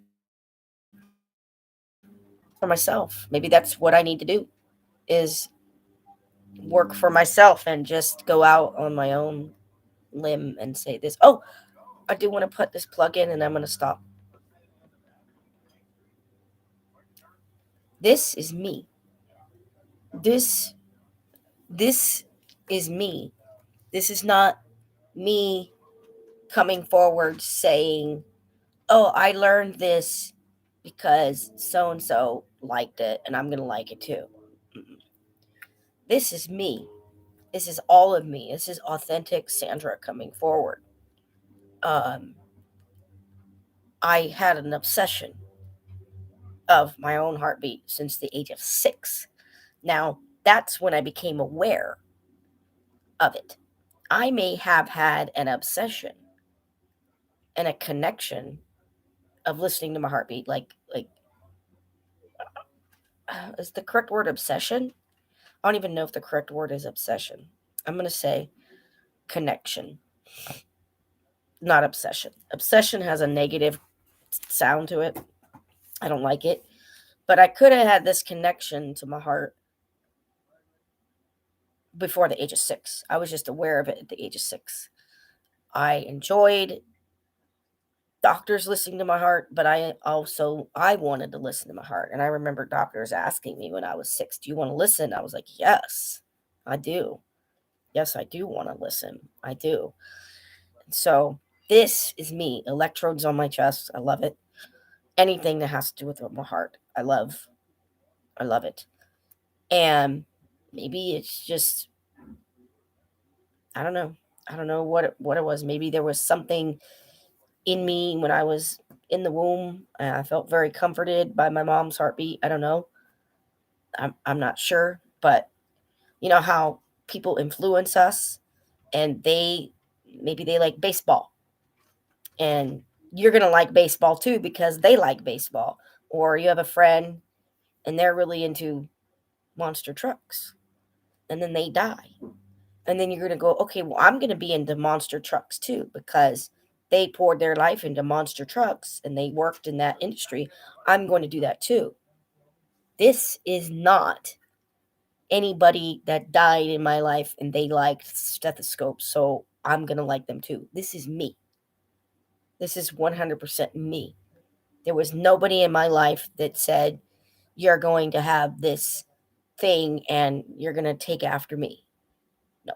for myself, maybe that's what I need to do, is work for myself and just go out on my own limb and say this. Oh, I do want to put this plug in, and I'm going to stop. This is me. This is me. This is not me coming forward saying, "Oh, I learned this because so and so liked it and I'm going to like it too." This is me. This is all of me. This is authentic Sandra coming forward. Um, I had an obsession of my own heartbeat since the age of 6. Now, that's when I became aware of it. I may have had an obsession and a connection of listening to my heartbeat. Is the correct word obsession? I don't even know if the correct word is obsession. I'm going to say connection, not obsession. Obsession has a negative sound to it. I don't like it. But I could have had this connection to my heart before the age of 6. I was just aware of it at the age of 6. I enjoyed doctors listening to my heart, but I wanted to listen to my heart. And I remember doctors asking me when I was 6, "Do you want to listen?" I was like, "Yes, I do. Yes, I do want to listen. I do." And so this is me. Electrodes on my chest. I love it. Anything that has to do with my heart, I love. I love it. And maybe it's just, I don't know. I don't know what it was. Maybe there was something in me when I was in the womb. I felt very comforted by my mom's heartbeat. I don't know. I'm not sure, but you know how people influence us, and maybe they like baseball, and you're gonna like baseball too because they like baseball. Or you have a friend and they're really into monster trucks, and then they die. And then you're going to go, okay, well, I'm going to be into monster trucks too because they poured their life into monster trucks and they worked in that industry. I'm going to do that too. This is not anybody that died in my life and they liked stethoscopes, so I'm going to like them too. This is me. This is 100% me. There was nobody in my life that said, "You're going to have this thing and you're going to take after me." No,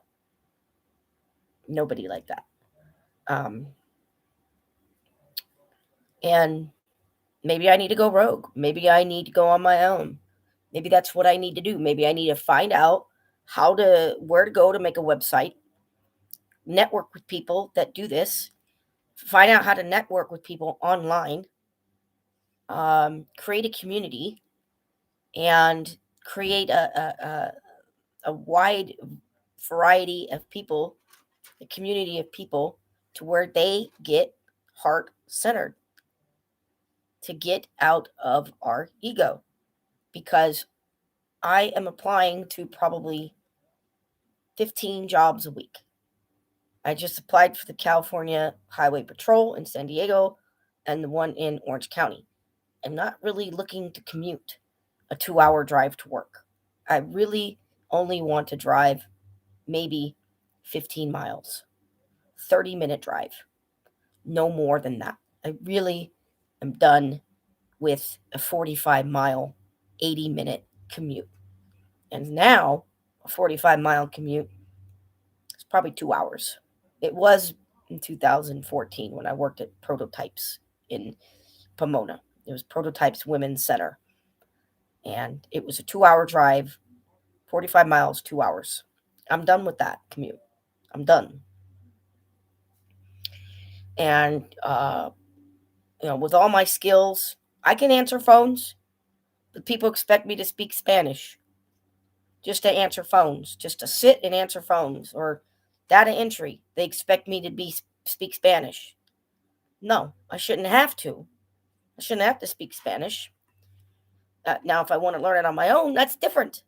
Nobody like that. And maybe I need to go rogue. Maybe I need to go on my own. Maybe that's what I need to do. Maybe I need to find out where to go to make a website, network with people that do this, find out how to network with people online, create a community, and create a wide variety of people, a community of people, to where they get heart centered, to get out of our ego. Because I am applying to probably 15 jobs a week. I just applied for the California Highway Patrol in San Diego and the one in Orange County. I'm not really looking to commute a 2-hour drive to work. I really only want to drive maybe 15 miles, 30-minute drive, no more than that. I really am done with a 45-mile, 80-minute commute. And now, a 45-mile commute is probably 2 hours. It was in 2014 when I worked at Prototypes in Pomona. It was Prototypes Women's Center. And it was a 2-hour drive, 45 miles, 2 hours. I'm done with that commute. I'm done. And, with all my skills, I can answer phones, but people expect me to speak Spanish just to answer phones, just to sit and answer phones, or data entry. They expect me to speak Spanish. No, I shouldn't have to. I shouldn't have to speak Spanish. Now, if I want to learn it on my own, that's different.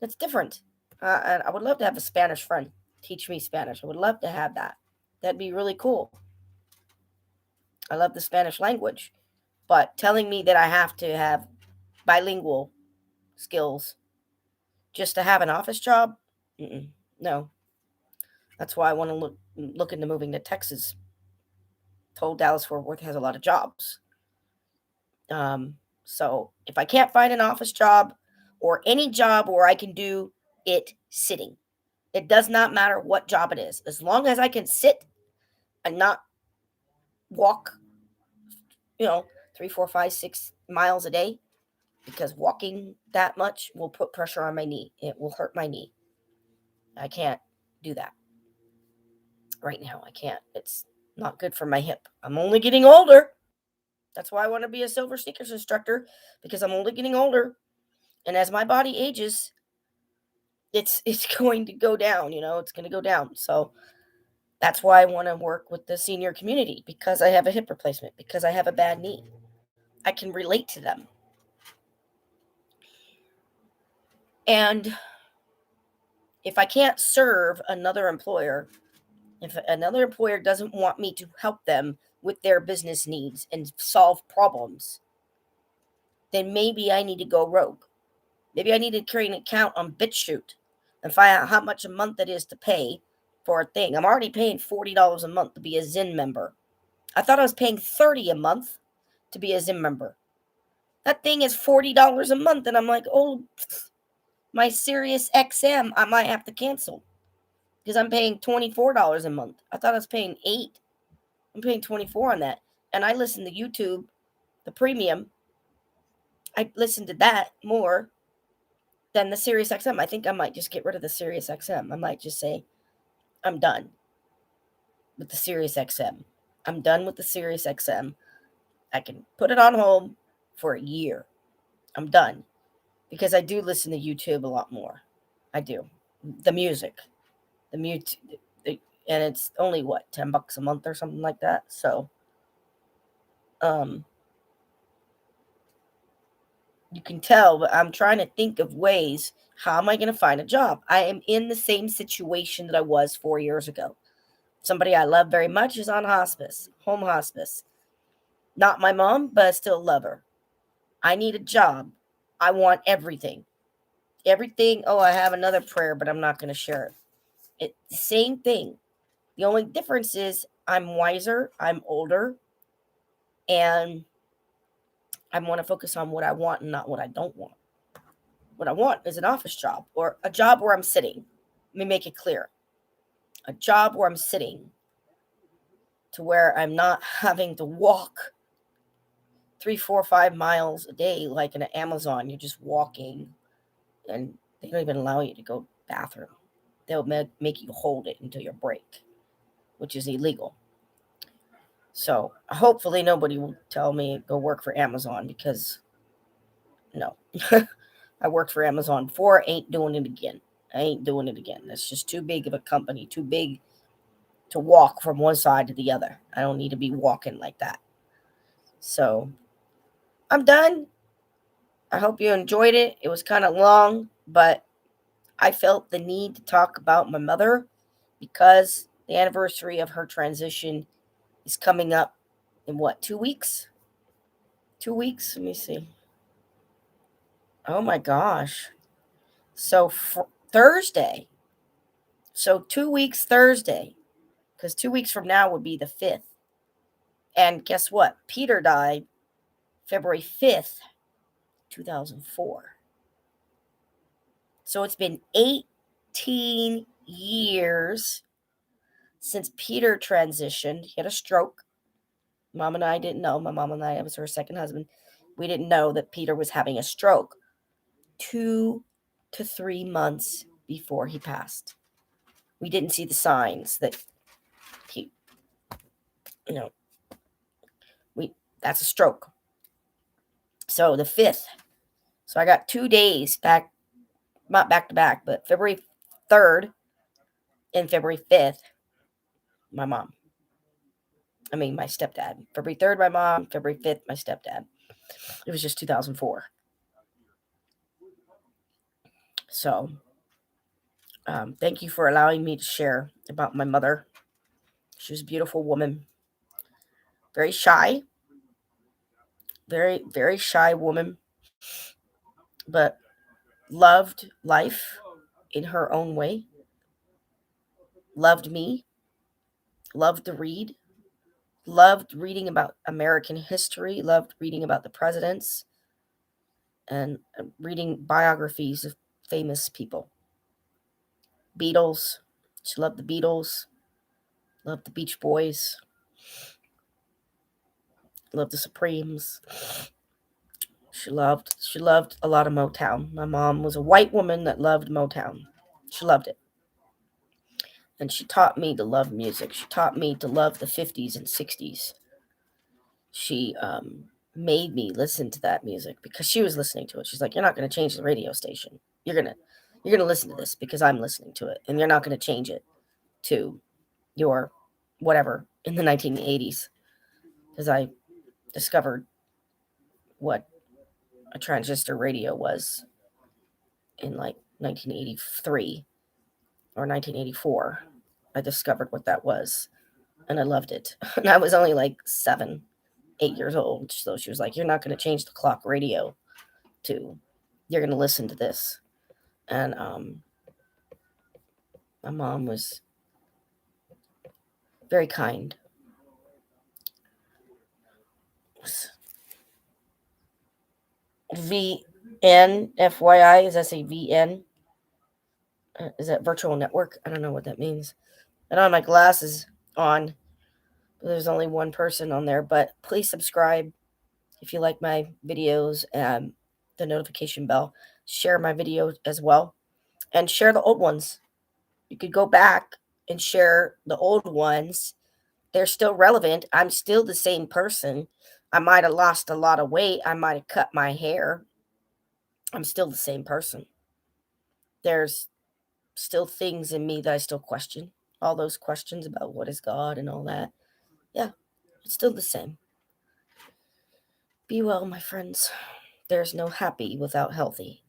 That's different. And I would love to have a Spanish friend teach me Spanish. I would love to have that. That'd be really cool. I love the Spanish language. But telling me that I have to have bilingual skills just to have an office job, no. That's why I want to look into moving to Texas. Told Dallas Fort Worth has a lot of jobs. So if I can't find an office job or any job where I can do it sitting, it does not matter what job it is. As long as I can sit and not walk, 3, 4, 5, 6 miles a day, because walking that much will put pressure on my knee. It will hurt my knee. I can't do that right now. I can't. It's not good for my hip. I'm only getting older. That's why I want to be a silver sneakers instructor, because I'm only getting older. And as my body ages, it's going to go down, it's going to go down. So that's why I want to work with the senior community, because I have a hip replacement, because I have a bad knee. I can relate to them. And if I can't serve another employer, if another employer doesn't want me to help them with their business needs and solve problems, then maybe I need to go rogue. Maybe I need to create an account on BitChute and find out how much a month it is to pay for a thing. I'm already paying $40 a month to be a Zen member. I thought I was paying $30 a month to be a Zen member. That thing is $40 a month, and I'm like, oh, my Sirius XM, I might have to cancel because I'm paying $24 a month. I thought I was paying $8. I'm paying $24 on that, and I listen to YouTube, the premium. I listen to that more than the Sirius XM. I think I might just get rid of the Sirius XM. I might just say, I'm done with the Sirius XM. I'm done with the Sirius XM. I can put it on hold for a year. I'm done. Because I do listen to YouTube a lot more. I do. The music. And it's only what, $10 a month or something like that. So you can tell, but I'm trying to think of ways. How am I going to find a job? I am in the same situation that I was 4 years ago. Somebody I love very much is on hospice, home hospice. Not my mom, but I still love her. I need a job. I want everything. Everything. Oh, I have another prayer, but I'm not going to share it. It's the same thing. The only difference is I'm wiser, I'm older, and I want to focus on what I want and not what I don't want. What I want is an office job or a job where I'm sitting. Let me make it clear. a job where I'm sitting, to where I'm not having to walk 3, 4, 5 miles a day like in an Amazon. You're just walking, and they don't even allow you to go bathroom. They'll make you hold it until your break, which is illegal. So hopefully nobody will tell me go work for Amazon, because no. I worked for Amazon before, ain't doing it again. I ain't doing it again. That's just too big of a company, too big to walk from one side to the other. I don't need to be walking like that. So I'm done. I hope you enjoyed it. It was kind of long, but I felt the need to talk about my mother because the anniversary of her transition is coming up in what, 2 weeks? 2 weeks? Let me see. Oh my gosh. So Thursday. So 2 weeks Thursday, because 2 weeks from now would be the 5th. And guess what? Peter died February 5th, 2004. So it's been 18 years since Peter transitioned. He had a stroke. Mom and I didn't know. My mom and I was her second husband. We didn't know that Peter was having a stroke 2 to 3 months before he passed. We didn't see the signs that he, that's a stroke. So the 5th. So I got 2 days back, not back to back, but February 3rd and February 5th, my stepdad. February 3rd, my mom. February 5th, my stepdad. It was just 2004. So thank you for allowing me to share about my mother. She was a beautiful woman. Very shy. Very, very shy woman. But loved life in her own way. Loved me. Loved to read. Loved reading about American history. Loved reading about the presidents. And reading biographies of famous people. Beatles. She loved the Beatles. Loved the Beach Boys. Loved the Supremes. She loved a lot of Motown. My mom was a white woman that loved Motown. She loved it. And she taught me to love music. She taught me to love the 50s and 60s. She made me listen to that music because she was listening to it. She's like, "You're not going to change the radio station. You're going to listen to this because I'm listening to it, and you're not going to change it to your whatever in the 1980s." Because I discovered what a transistor radio was in like 1983 or 1984. I discovered what that was, and I loved it. And I was only like 7, 8 years old. So she was like, "You're not going to change the clock radio to, you're going to listen to this." And my mom was very kind. VN, FYI, is that say VN? Is that virtual network? I don't know what that means. I don't have my glasses on. There's only one person on there, but please subscribe if you like my videos and the notification bell. Share my video as well, and share the old ones. You could go back and share the old ones. They're still relevant. I'm still the same person. I might have lost a lot of weight. I might have cut my hair. I'm still the same person. There's still things in me that I still question. All those questions about what is God and all that. Yeah, it's still the same. Be well, my friends. There's no happy without healthy.